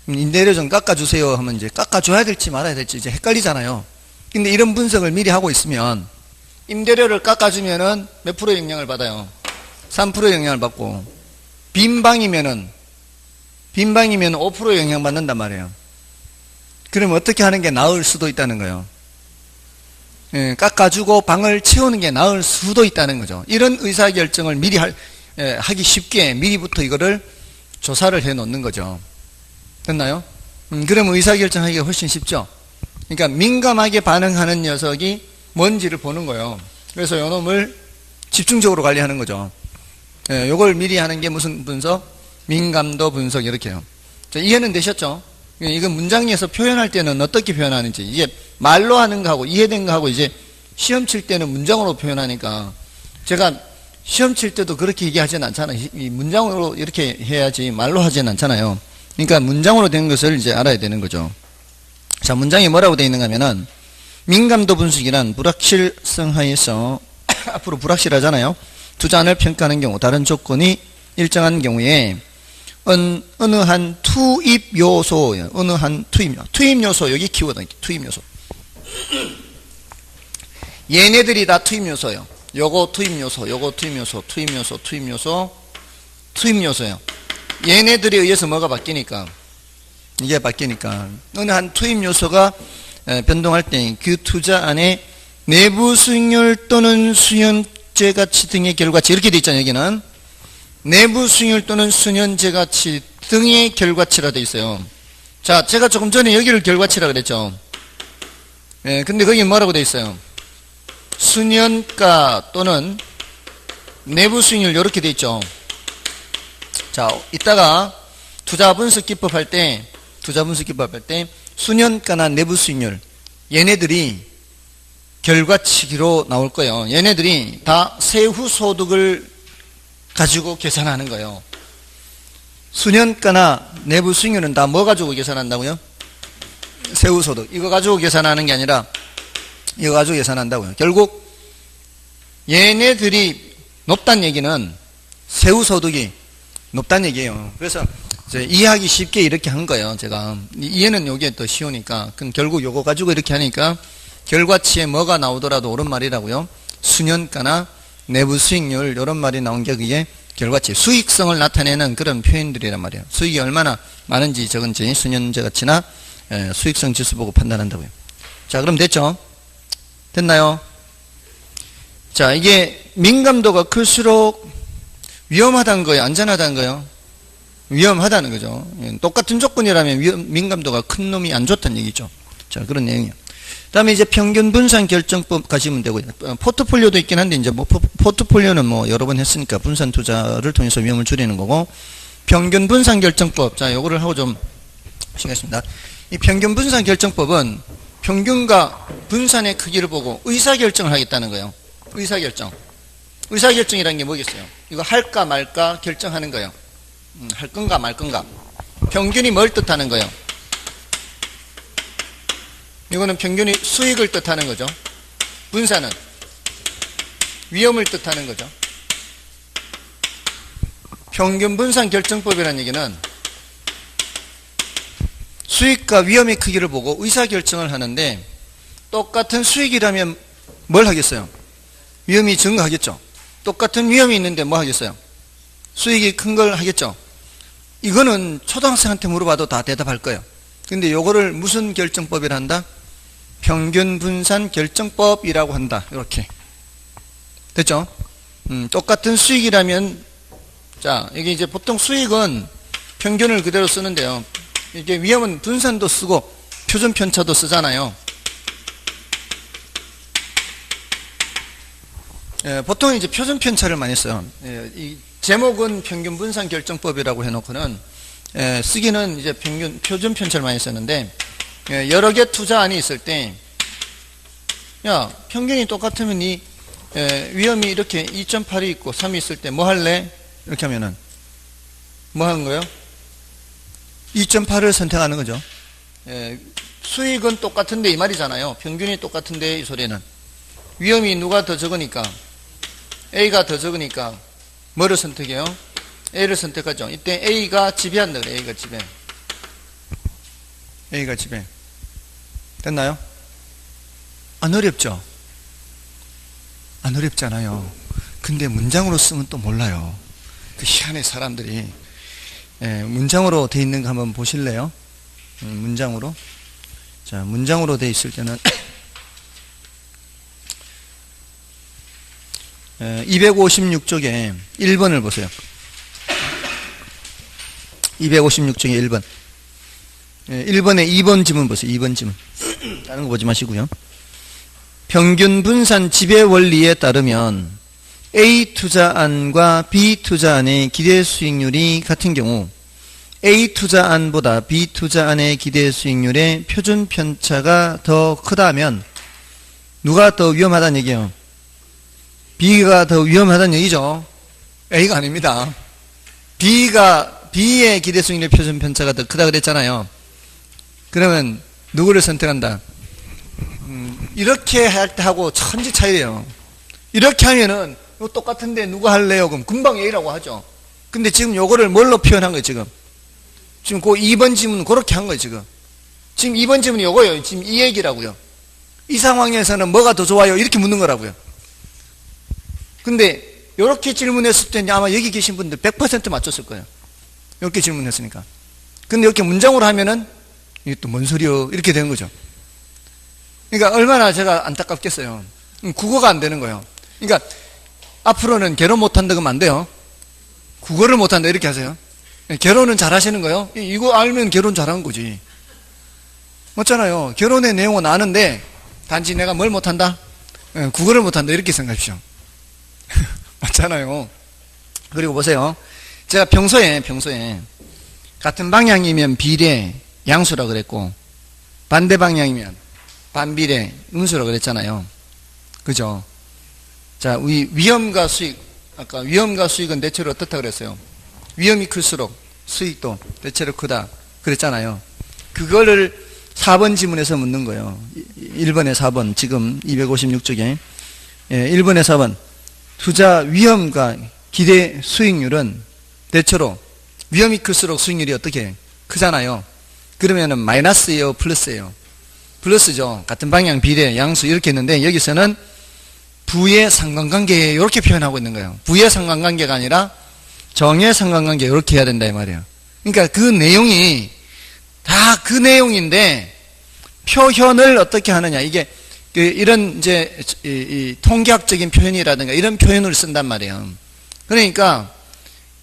임대료 좀 깎아주세요 하면 이제 깎아줘야 될지 말아야 될지 이제 헷갈리잖아요. 근데 이런 분석을 미리 하고 있으면 임대료를 깎아주면은 몇 프로 영향을 받아요? 3% 영향을 받고 빈방이면 5% 영향 받는단 말이에요. 그러면 어떻게 하는 게 나을 수도 있다는 거예요. 깎아주고 방을 채우는 게 나을 수도 있다는 거죠. 이런 의사결정을 미리 하기 쉽게 미리부터 이거를 조사를 해 놓는 거죠. 됐나요? 그러면 의사결정하기가 훨씬 쉽죠. 그러니까 민감하게 반응하는 녀석이 뭔지를 보는 거예요. 그래서 요 놈을 집중적으로 관리하는 거죠. 요걸 미리 하는 게 무슨 분석? 민감도 분석 이렇게요. 자, 이해는 되셨죠? 이건 문장에서 표현할 때는 어떻게 표현하는지 이게 말로 하는 거하고 이해된 거하고 이제 시험 칠 때는 문장으로 표현하니까 제가 시험 칠 때도 그렇게 얘기하진 않잖아요. 이 문장으로 이렇게 해야지 말로 하진 않잖아요. 그러니까 문장으로 된 것을 이제 알아야 되는 거죠. 자, 문장이 뭐라고 되어 있는가 하면은 민감도 분석이란 불확실성하에서 앞으로 불확실하잖아요. 투자안을 평가하는 경우 다른 조건이 일정한 경우에 어느 한 투입 요소, 어느 한 투입 요소, 여기 키워드, 투입 요소. 얘네들이 다 투입 요소예요. 요거 투입 요소, 요거 투입 요소, 투입 요소, 투입 요소, 투입 요소예요. 얘네들에 의해서 뭐가 바뀌니까, 이게 바뀌니까, 어느 한 투입 요소가 변동할 때 그 투자 안에 내부 수익률 또는 수연제 가치 등의 결과치, 이렇게 돼 있잖아요, 여기는. 내부 수익률 또는 수년제 가치 등의 결과치라 돼 있어요. 자, 제가 조금 전에 여기를 결과치라 그랬죠. 근데 거기 뭐라고 돼 있어요? 수년가 또는 내부 수익률 이렇게 돼 있죠. 자, 이따가 투자 분석 기법 할 때 수년가나 내부 수익률 얘네들이 결과치기로 나올 거예요. 얘네들이 다 세후 소득을 가지고 계산하는 거예요. 수년가나 내부 수익률은 다 뭐 가지고 계산한다고요? 세후소득. 이거 가지고 계산하는 게 아니라 이거 가지고 계산한다고요. 결국 얘네들이 높다는 얘기는 세후 소득이 높다는 얘기예요. 그래서 이제 이해하기 쉽게 이렇게 한 거예요. 제가 이해는 요게 더 쉬우니까. 그럼 결국 요거 가지고 이렇게 하니까 결과치에 뭐가 나오더라도 옳은 말이라고요. 수년가나 내부 수익률 이런 말이 나온 게 그게 결과치, 수익성을 나타내는 그런 표현들이란 말이에요. 수익이 얼마나 많은지 적은지 수년제 가치나 수익성 지수 보고 판단한다고요. 자, 그럼 됐죠? 됐나요? 자, 이게 민감도가 클수록 위험하다는 거예요? 안전하다는 거예요? 위험하다는 거죠. 똑같은 조건이라면 민감도가 큰 놈이 안 좋다는 얘기죠. 자, 그런 내용이에요. 그 다음에 이제 평균 분산 결정법 가시면 되고요. 포트폴리오도 있긴 한데, 이제 뭐, 포트폴리오는 뭐 여러 번 했으니까 분산 투자를 통해서 위험을 줄이는 거고, 평균 분산 결정법. 자, 요거를 하고 좀 하시겠습니다. 이 평균 분산 결정법은 평균과 분산의 크기를 보고 의사결정을 하겠다는 거예요. 의사결정. 의사결정이라는 게 뭐겠어요? 이거 할까 말까 결정하는 거예요. 할 건가 말 건가. 평균이 뭘 뜻하는 거예요? 이거는 평균이 수익을 뜻하는 거죠. 분산은 위험을 뜻하는 거죠. 평균 분산 결정법이라는 얘기는 수익과 위험의 크기를 보고 의사결정을 하는데, 똑같은 수익이라면 뭘 하겠어요? 위험이 증가하겠죠. 똑같은 위험이 있는데 뭐 하겠어요? 수익이 큰 걸 하겠죠. 이거는 초등학생한테 물어봐도 다 대답할 거예요. 근데 요거를 무슨 결정법이라 한다? 평균 분산 결정법이라고 한다. 이렇게 됐죠? 똑같은 수익이라면, 자, 여기 이제 보통 수익은 평균을 그대로 쓰는데요. 이게 위험은 분산도 쓰고 표준 편차도 쓰잖아요. 보통 이제 표준 편차를 많이 써요. 이 제목은 평균 분산 결정법이라고 해놓고는 쓰기는 이제 표준 편차를 많이 쓰는데, 여러 개 투자안이 있을 때, 야, 평균이 똑같으면 이 위험이 이렇게 2.8이 있고 3이 있을 때 뭐 할래? 이렇게 하면은 뭐 하는 거예요? 2.8을 선택하는 거죠. 수익은 똑같은데 이 말이잖아요. 평균이 똑같은데 이 소리는. 위험이 누가 더 적으니까, A가 더 적으니까 뭐를 선택해요? A를 선택하죠. 이때 A가 지배한다 그래. A가 지배. A가 지배. 됐나요? 안 어렵죠? 안 어렵잖아요. 근데 문장으로 쓰면 또 몰라요. 그 희한해 사람들이. 문장으로 돼 있는 거 한번 보실래요? 문장으로. 자, 문장으로 돼 있을 때는 256쪽에 1번을 보세요. 256쪽에 1번. 1번에 2번 지문 보세요. 2번 지문. 다른 거 보지 마시고요. 평균 분산 지배 원리에 따르면 A 투자안과 B 투자안의 기대 수익률이 같은 경우 A 투자안보다 B 투자안의 기대 수익률의 표준 편차가 더 크다면 누가 더 위험하다는 얘기예요? B가 더 위험하다는 얘기죠. A가 아닙니다. B의 기대 수익률 표준 편차가 더 크다 그랬잖아요. 그러면 누구를 선택한다? 이렇게 할 때 하고 천지 차이래요. 이렇게 하면은 이거 똑같은데 누가 할래요? 그럼 금방 A라고 하죠. 근데 지금 요거를 뭘로 표현한 거예요, 지금? 지금 그 2번 지문 그렇게 한 거예요, 지금. 지금 2번 지문이 요거예요. 지금 이 얘기라고요. 이 상황에서는 뭐가 더 좋아요? 이렇게 묻는 거라고요. 근데 이렇게 질문했을 때 아마 여기 계신 분들 100% 맞췄을 거예요. 이렇게 질문했으니까. 근데 이렇게 문장으로 하면은 이게 또 뭔 소리요? 이렇게 되는 거죠. 그러니까 얼마나 제가 안타깝겠어요. 국어가 안 되는 거예요. 그러니까 앞으로는 결혼 못한다 그러면 안 돼요. 국어를 못한다 이렇게 하세요. 결혼은 잘하시는 거예요. 이거 알면 결혼 잘한 거지. 맞잖아요. 결혼의 내용은 아는데 단지 내가 뭘 못한다? 국어를 못한다 이렇게 생각하십시오. 맞잖아요. 그리고 보세요. 제가 평소에 같은 방향이면 비례, 양수라 그랬고 반대 방향이면 반비례, 음수라 그랬잖아요. 그죠? 자, 위험과 수익, 아까 위험과 수익은 대체로 어떻다 그랬어요? 위험이 클수록 수익도 대체로 크다 그랬잖아요. 그거를 4번 지문에서 묻는 거예요. 1번에 4번, 지금 256쪽에. 1번에 4번. 투자 위험과 기대 수익률은 대체로 위험이 클수록 수익률이 어떻게 크잖아요. 그러면은 마이너스예요, 플러스예요? 플러스죠. 같은 방향, 비례, 양수 이렇게 했는데 여기서는 부의 상관관계 이렇게 표현하고 있는 거예요. 부의 상관관계가 아니라 정의 상관관계 이렇게 해야 된다 이 말이에요. 그러니까 그 내용이 다 그 내용인데 표현을 어떻게 하느냐, 이게 이런 이제 이 통계학적인 표현이라든가 이런 표현을 쓴단 말이에요. 그러니까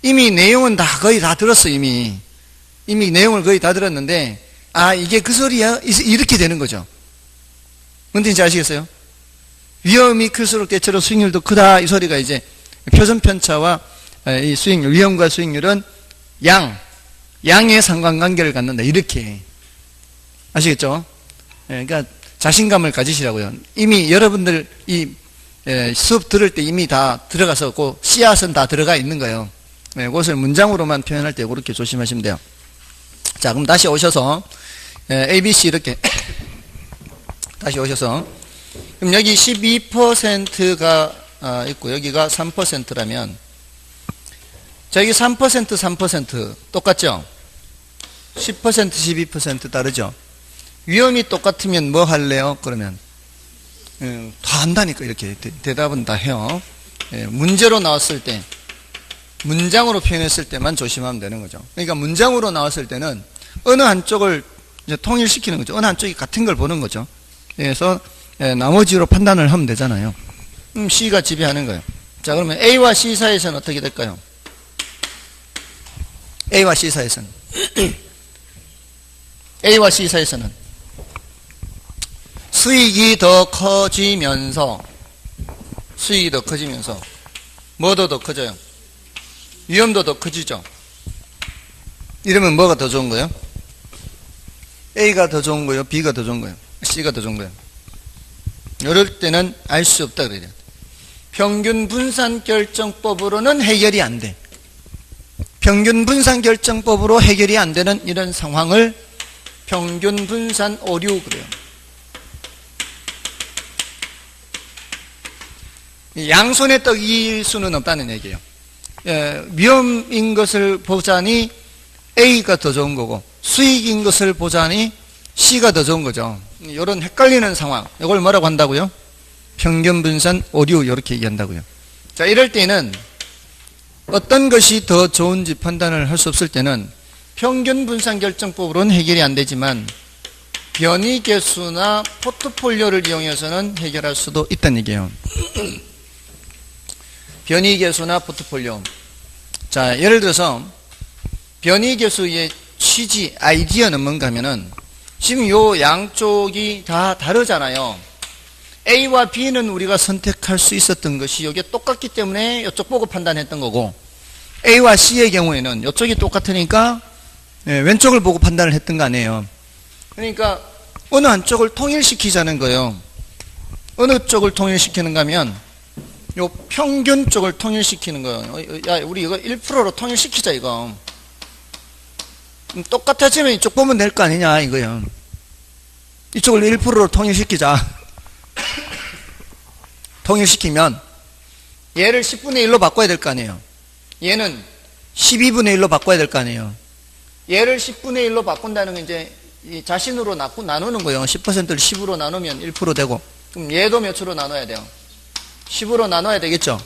이미 내용은 다 거의 다 들었어. 이미 내용을 거의 다 들었는데 이게 그 소리야 이렇게 되는 거죠. 뭔지 아시겠어요? 위험이 클수록 대체로 수익률도 크다 이 소리가 이제 표준 편차와 이 수익률, 위험과 수익률은 양의 상관관계를 갖는다 이렇게 아시겠죠? 그러니까 자신감을 가지시라고요. 이미 여러분들 이 수업 들을 때 이미 다 들어가서 그 씨앗은 다 들어가 있는 거예요. 그것을 문장으로만 표현할 때 그렇게 조심하시면 돼요. 자, 그럼 다시 오셔서 A, B, C 이렇게 다시 오셔서 그럼 여기 12%가 있고 여기가 3%라면 자, 여기 3% 똑같죠? 10% 12% 다르죠? 위험이 똑같으면 뭐 할래요? 그러면 다 한다니까 이렇게 대답은 다 해요. 문제로 나왔을 때 문장으로 표현했을 때만 조심하면 되는 거죠. 그러니까 문장으로 나왔을 때는 어느 한쪽을 이제 통일시키는 거죠. 어느 한쪽이 같은 걸 보는 거죠. 그래서 나머지로 판단을 하면 되잖아요. C가 지배하는 거예요. 자, 그러면 A와 C 사이에서는 어떻게 될까요? A와 C 사이에서는 A와 C 사이에서는 수익이 더 커지면서 뭐도 더 커져요? 위험도 더 커지죠. 이러면 뭐가 더 좋은 거예요? A가 더 좋은 거예요? B가 더 좋은 거예요? C가 더 좋은 거예요? 이럴 때는 알 수 없다 그래야 돼요. 평균 분산 결정법으로는 해결이 안 돼. 평균 분산 결정법으로 해결이 안 되는 이런 상황을 평균 분산 오류 그래요. 양손에 떡일 수는 없다는 얘기예요. 위험인 것을 보자니 A가 더 좋은 거고 수익인 것을 보자니 C가 더 좋은 거죠. 이런 헷갈리는 상황, 이걸 뭐라고 한다고요? 평균 분산 오류 이렇게 얘기한다고요. 자, 이럴 때는 어떤 것이 더 좋은지 판단을 할 수 없을 때는 평균 분산 결정법으로는 해결이 안 되지만 변이계수나 포트폴리오를 이용해서는 해결할 수도 있다는 얘기예요. 변이계수나 포트폴리오. 자, 예를 들어서 변이계수의 취지, 아이디어는 뭔가 하면은 지금 요 양쪽이 다 다르잖아요. A와 B는 우리가 선택할 수 있었던 것이 여기에 똑같기 때문에 이쪽 보고 판단했던 거고 A와 C의 경우에는 이쪽이 똑같으니까 왼쪽을 보고 판단을 했던 거 아니에요. 그러니까 어느 한쪽을 통일시키자는 거예요. 어느 쪽을 통일시키는가 하면 요 평균 쪽을 통일시키는 거예요. 야, 우리 이거 1%로 통일시키자 이거. 똑같아지면 이쪽 보면 될 거 아니냐 이거예요. 이쪽을 1%로 통일시키자. 통일시키면 얘를 10분의 1로 바꿔야 될 거 아니에요. 얘는 12분의 1로 바꿔야 될 거 아니에요. 얘를 10분의 1로 바꾼다는 건 이제 자신으로 나누는 거예요. 10%를 10으로 나누면 1% 되고 그럼 얘도 몇으로 나눠야 돼요? 10으로 나눠야 되겠죠.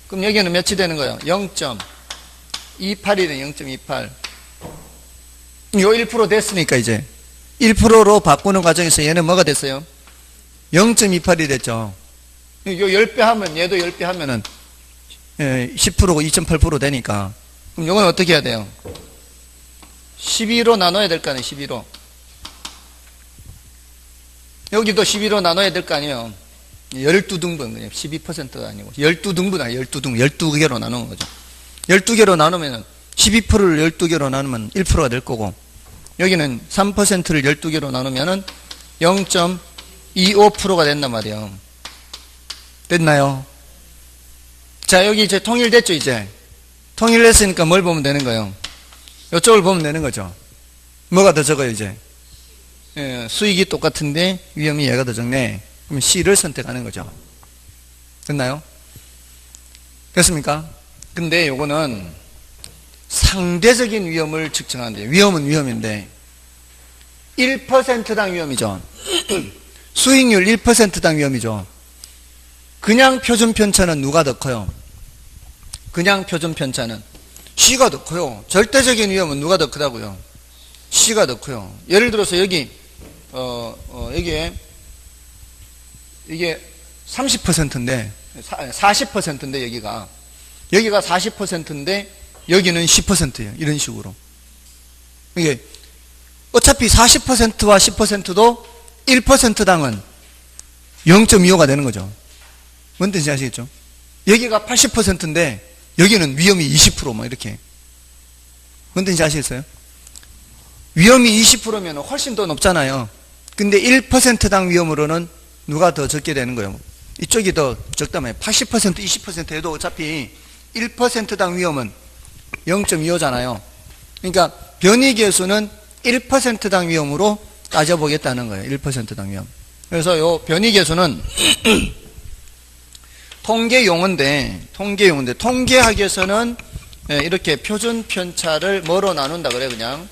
그럼 여기는 몇이 되는 거예요? 0.28이네. 0.28. 요 1% 됐으니까 이제 1%로 바꾸는 과정에서 얘는 뭐가 됐어요? 0.28이 됐죠. 요 10배 하면 얘도 10배 하면은 10%고 2.8% 되니까 그럼 요건 어떻게 해야 돼요? 12로 나눠야 될 거 아니에요. 12로. 여기도 12로 나눠야 될 거 아니에요. 12등분, 12%가 아니고 12등분, 12개로 나누는 거죠. 12개로 나누면 12%를 12개로 나누면 1%가 될 거고 여기는 3%를 12개로 나누면 0.25%가 된단 말이에요. 됐나요? 자, 여기 이제 통일됐죠, 이제. 통일됐으니까 뭘 보면 되는 거예요? 이쪽을 보면 되는 거죠. 뭐가 더 적어요, 이제? 수익이 똑같은데 위험이 얘가 더 적네. 그러면 C를 선택하는 거죠. 됐나요? 됐습니까? 근데 요거는 상대적인 위험을 측정하는데, 위험은 위험인데 1%당 위험이죠. 수익률 1%당 위험이죠. 그냥 표준 편차는 누가 더 커요? 그냥 표준 편차는 C가 더 커요. 절대적인 위험은 누가 더 크다고요? C가 더 커요. 예를 들어서 여기 여기에 이게 30%인데 40%인데 여기가 40%인데 여기는 10%예요. 이런 식으로. 이게 어차피 40%와 10%도 1%당은 0.25가 되는 거죠. 뭔 뜻인지 아시겠죠? 여기가 80%인데 여기는 위험이 20% 이렇게. 뭔 뜻인지 아시겠어요? 위험이 20%면 훨씬 더 높잖아요. 근데 1%당 위험으로는 누가 더 적게 되는 거예요? 이쪽이 더 적다면 80% 20% 해도 어차피 1%당 위험은 0.25잖아요. 그러니까 변이계수는 1%당 위험으로 따져보겠다는 거예요. 1%당 위험. 그래서 요 변이계수는 통계용어인데 통계학에서는 이렇게 표준 편차를 뭐로 나눈다 그래요? 그냥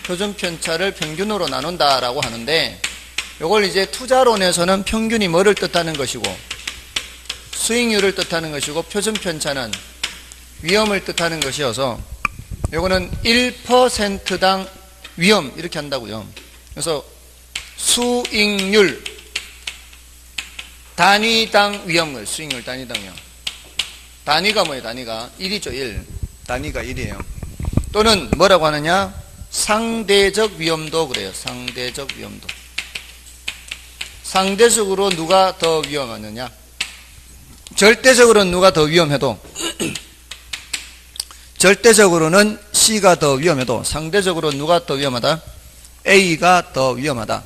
표준 편차를 평균으로 나눈다라고 하는데, 요걸 이제 투자론에서는 평균이 뭐를 뜻하는 것이고 수익률을 뜻하는 것이고 표준 편차는 위험을 뜻하는 것이어서 요거는 1%당 위험 이렇게 한다고요. 그래서 수익률 단위당 위험을, 수익률 단위당 위험. 단위가 뭐예요? 단위가 1이죠. 1. 단위가 1이에요. 또는 뭐라고 하느냐? 상대적 위험도 그래요. 상대적 위험도. 상대적으로 누가 더 위험하느냐? 절대적으로는 누가 더 위험해도 절대적으로는 C가 더 위험해도 상대적으로 누가 더 위험하다? A가 더 위험하다.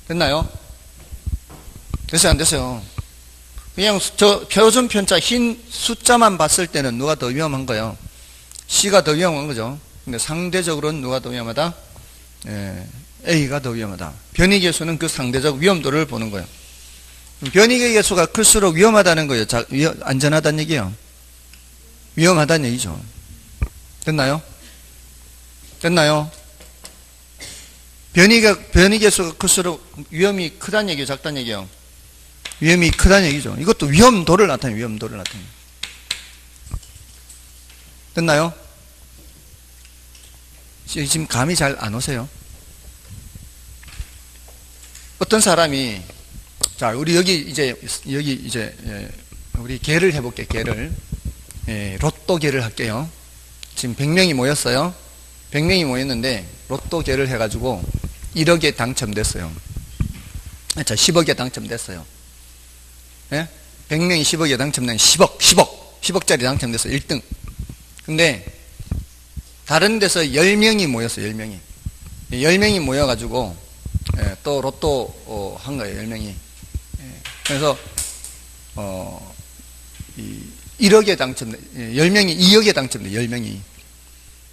됐나요? 됐어요? 안 됐어요? 그냥 저 표준 편차 흰 숫자만 봤을 때는 누가 더 위험한 거예요? C가 더 위험한 거죠. 근데 상대적으로는 누가 더 위험하다? A가 더 위험하다. 변이계수는 그 상대적 위험도를 보는 거예요. 변이계수가 클수록 위험하다는 거예요. 안전하다는 얘기예요. 위험하다는 얘기죠. 됐나요? 됐나요? 변이계수가 클수록 위험이 크다는 얘기예요? 작다는 얘기예요? 위험이 크다는 얘기죠. 이것도 위험도를 나타내요. 위험도를 나타내요. 됐나요? 지금 감이 잘 안 오세요? 어떤 사람이, 자, 우리 여기 이제 우리 개를 해볼게요. 개를. 로또 개를 할게요. 지금 100명이 모였어요. 100명이 모였는데 로또 개를 해가지고 1억에 당첨됐어요. 자, 10억에 당첨됐어요. 예? 100명이 10억에 당첨된 10억짜리 당첨됐어요. 1등. 근데 다른 데서 10명이 모였어요. 10명이. 10명이 모여가지고 또 로또 한 거예요. 10명이. 그래서 1억에 당첨돼, 10명이 2억에 당첨돼. 10명이.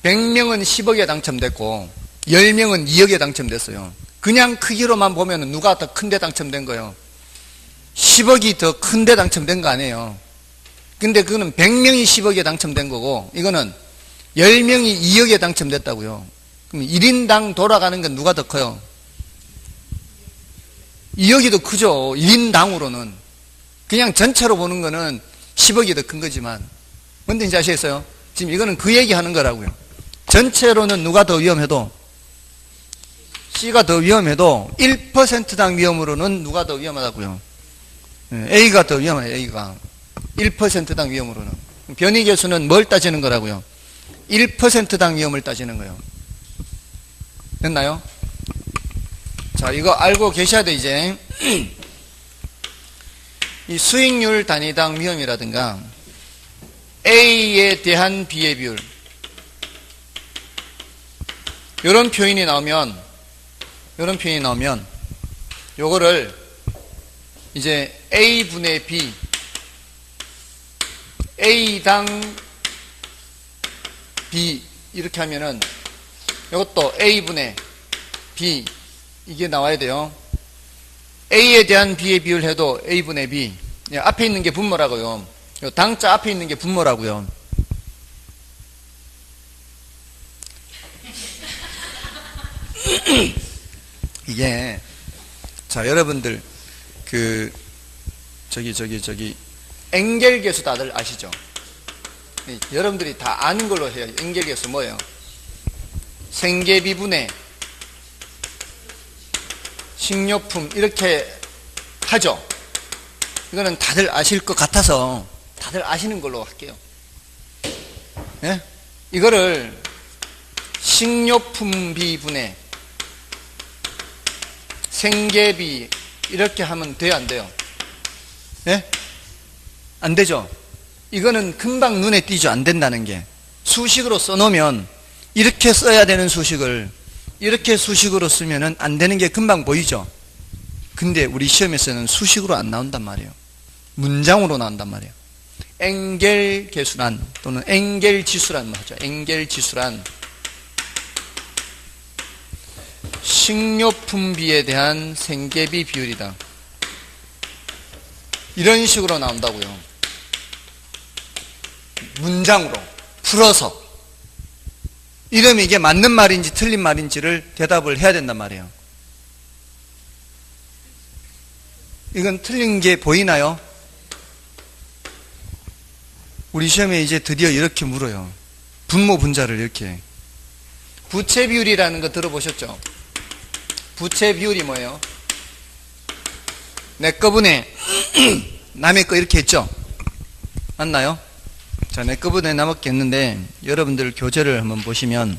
100명은 10억에 당첨됐고 10명은 2억에 당첨됐어요. 그냥 크기로만 보면 누가 더 큰데 당첨된 거예요? 10억이 더 큰데 당첨된 거 아니에요. 근데 그거는 100명이 10억에 당첨된 거고 이거는 10명이 2억에 당첨됐다고요. 그럼 1인당 돌아가는 건 누가 더 커요? 2억이 더 크죠. 1인당으로는. 그냥 전체로 보는 거는 10억이 더 큰 거지만, 뭔 뜻인지 아시겠어요? 지금 이거는 그 얘기 하는 거라고요. 전체로는 누가 더 위험해도, C가 더 위험해도 1%당 위험으로는 누가 더 위험하다고요? A가 더 위험해요. A가 1%당 위험으로는. 변이계수는 뭘 따지는 거라고요? 1%당 위험을 따지는 거예요. 됐나요? 자, 이거 알고 계셔야 돼. 이제 이 수익률 단위당 위험이라든가 A에 대한 B의 비율, 이런 표현이 나오면 요거를 이제 A분의 B, A당 B 이렇게 하면은 이것도 A분의 B, 이게 나와야 돼요. A에 대한 B의 비율 해도 A분의 B. 앞에 있는 게 분모라고요. 당자 앞에 있는 게 분모라고요. 이게, 자, 여러분들, 엥겔계수 다들 아시죠? 여러분들이 다 아는 걸로 해요. 엥겔계수 뭐예요? 생계비분의 식료품, 이렇게 하죠? 이거는 다들 아실 것 같아서 다들 아시는 걸로 할게요. 예? 이거를 식료품비분의 생계비 이렇게 하면 돼요, 안 돼요? 예? 안 되죠? 이거는 금방 눈에 띄죠? 안 된다는 게. 수식으로 써놓으면 이렇게 써야 되는 수식을 이렇게 수식으로 쓰면은 안 되는 게 금방 보이죠? 근데 우리 시험에서는 수식으로 안 나온단 말이에요. 문장으로 나온단 말이에요. 엥겔계수란 또는 엥겔지수란 말이죠. 엥겔지수란 식료품비에 대한 생계비 비율이다. 이런 식으로 나온다고요. 문장으로 풀어서. 이러면 이게 맞는 말인지 틀린 말인지를 대답을 해야 된단 말이에요. 이건 틀린 게 보이나요? 우리 시험에 이제 드디어 이렇게 물어요. 분모 분자를 이렇게. 부채 비율이라는 거 들어보셨죠? 부채 비율이 뭐예요? 내 거분에 남의 거 이렇게 했죠? 맞나요? 자, 내 거분에 남았게 했는데 여러분들 교재를 한번 보시면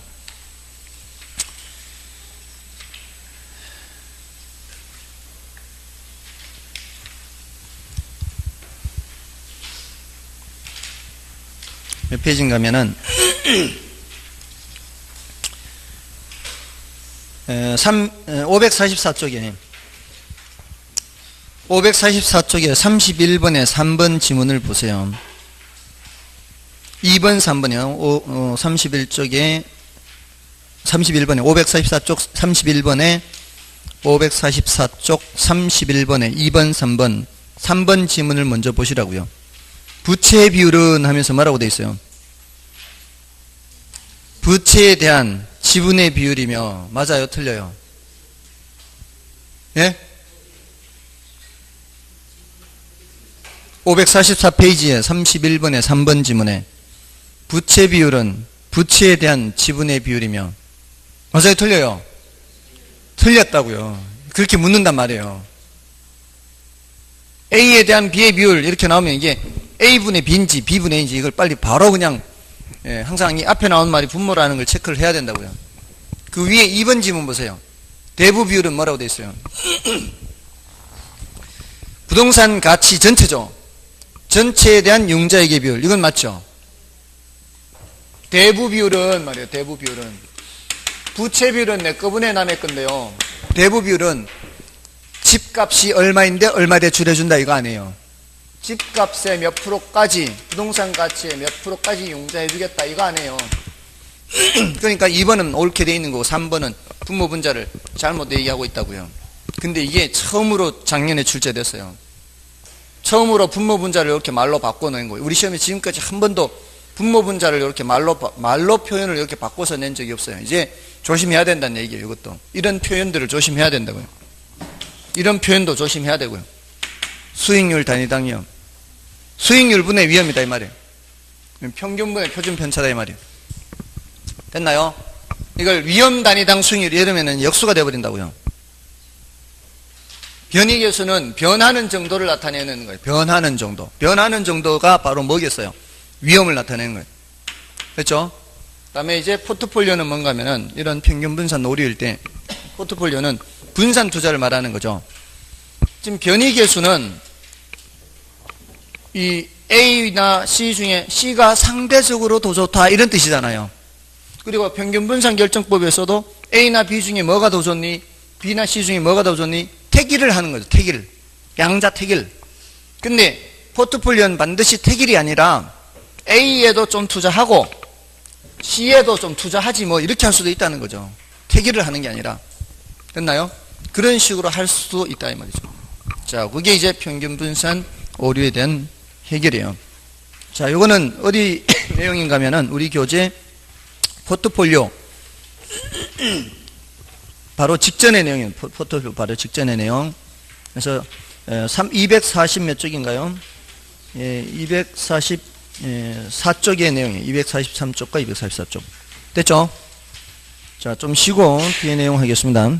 몇 페이지인가 하면은 544쪽에 31번에 3번 지문을 보세요. 2번, 3번이요. 31번에 544쪽 31번에 544쪽 31번에 2번, 3번 3번 지문을 먼저 보시라고요. 부채 비율은 하면서 뭐라고 되어 있어요? 부채에 대한 지분의 비율이며, 맞아요? 틀려요? 예? 544페이지에 31번에 3번 지문에 부채 비율은 부채에 대한 지분의 비율이며, 맞아요? 틀려요? 틀렸다고요. 그렇게 묻는단 말이에요. A에 대한 B의 비율 이렇게 나오면 이게 A분의 B인지 B분의 A인지 이걸 빨리 바로 그냥 항상 이 앞에 나온 말이 분모라는 걸 체크를 해야 된다고요. 그 위에 2번 지문 보세요. 대부 비율은 뭐라고 되어 있어요? 부동산 가치 전체죠. 전체에 대한 융자액의 비율. 이건 맞죠? 대부 비율은 말이에요. 대부 비율은 부채 비율은 내 거분의 남의 건데요. 대부 비율은 집값이 얼마인데 얼마 대출해준다 이거 아니에요. 집값의 몇 프로까지, 부동산 가치의 몇 프로까지 융자해주겠다 이거 아니에요. 그러니까 2번은 옳게 돼 있는 거고 3번은 분모 분자를 잘못 얘기하고 있다고요. 근데 이게 처음으로 작년에 출제됐어요. 처음으로 분모 분자를 이렇게 말로 바꿔낸 거예요. 우리 시험에 지금까지 한 번도 분모 분자를 이렇게 말로 표현을 이렇게 바꿔서 낸 적이 없어요. 이제 조심해야 된다는 얘기예요. 이것도 이런 표현들을 조심해야 된다고요. 이런 표현도 조심해야 되고요. 수익률 단위당이요. 수익률분의 위험이다 이 말이에요. 평균분의 표준 편차다 이 말이에요. 됐나요? 이걸 위험 단위당 수익률 이러면은 역수가 되어버린다고요. 변이계수는 변하는 정도를 나타내는 거예요. 변하는 정도. 변하는 정도가 바로 뭐겠어요? 위험을 나타내는 거예요. 그렇죠? 그 다음에 이제 포트폴리오는 뭔가 하면은 이런 평균 분산 오류일 때 포트폴리오는 분산 투자를 말하는 거죠. 지금 변이계수는 이 A나 C 중에 C가 상대적으로 더 좋다 이런 뜻이잖아요. 그리고 평균분산 결정법에서도 A나 B 중에 뭐가 더 좋니? B나 C 중에 뭐가 더 좋니? 택일을 하는 거죠. 택일. 양자 택일. 근데 포트폴리오는 반드시 택일이 아니라 A에도 좀 투자하고 C에도 좀 투자하지 뭐 이렇게 할 수도 있다는 거죠. 택일을 하는 게 아니라. 됐나요? 그런 식으로 할 수도 있다 이 말이죠. 자, 그게 이제 평균 분산 오류에 대한 해결이에요. 자, 요거는 어디 내용인가 하면은 우리 교재 포트폴리오 바로 직전의 내용이에요. 포트폴리오 바로 직전의 내용. 그래서 240 몇 쪽인가요? 244쪽의 내용이에요. 243쪽과 244쪽. 됐죠? 자, 좀 쉬고 뒤에 내용 하겠습니다.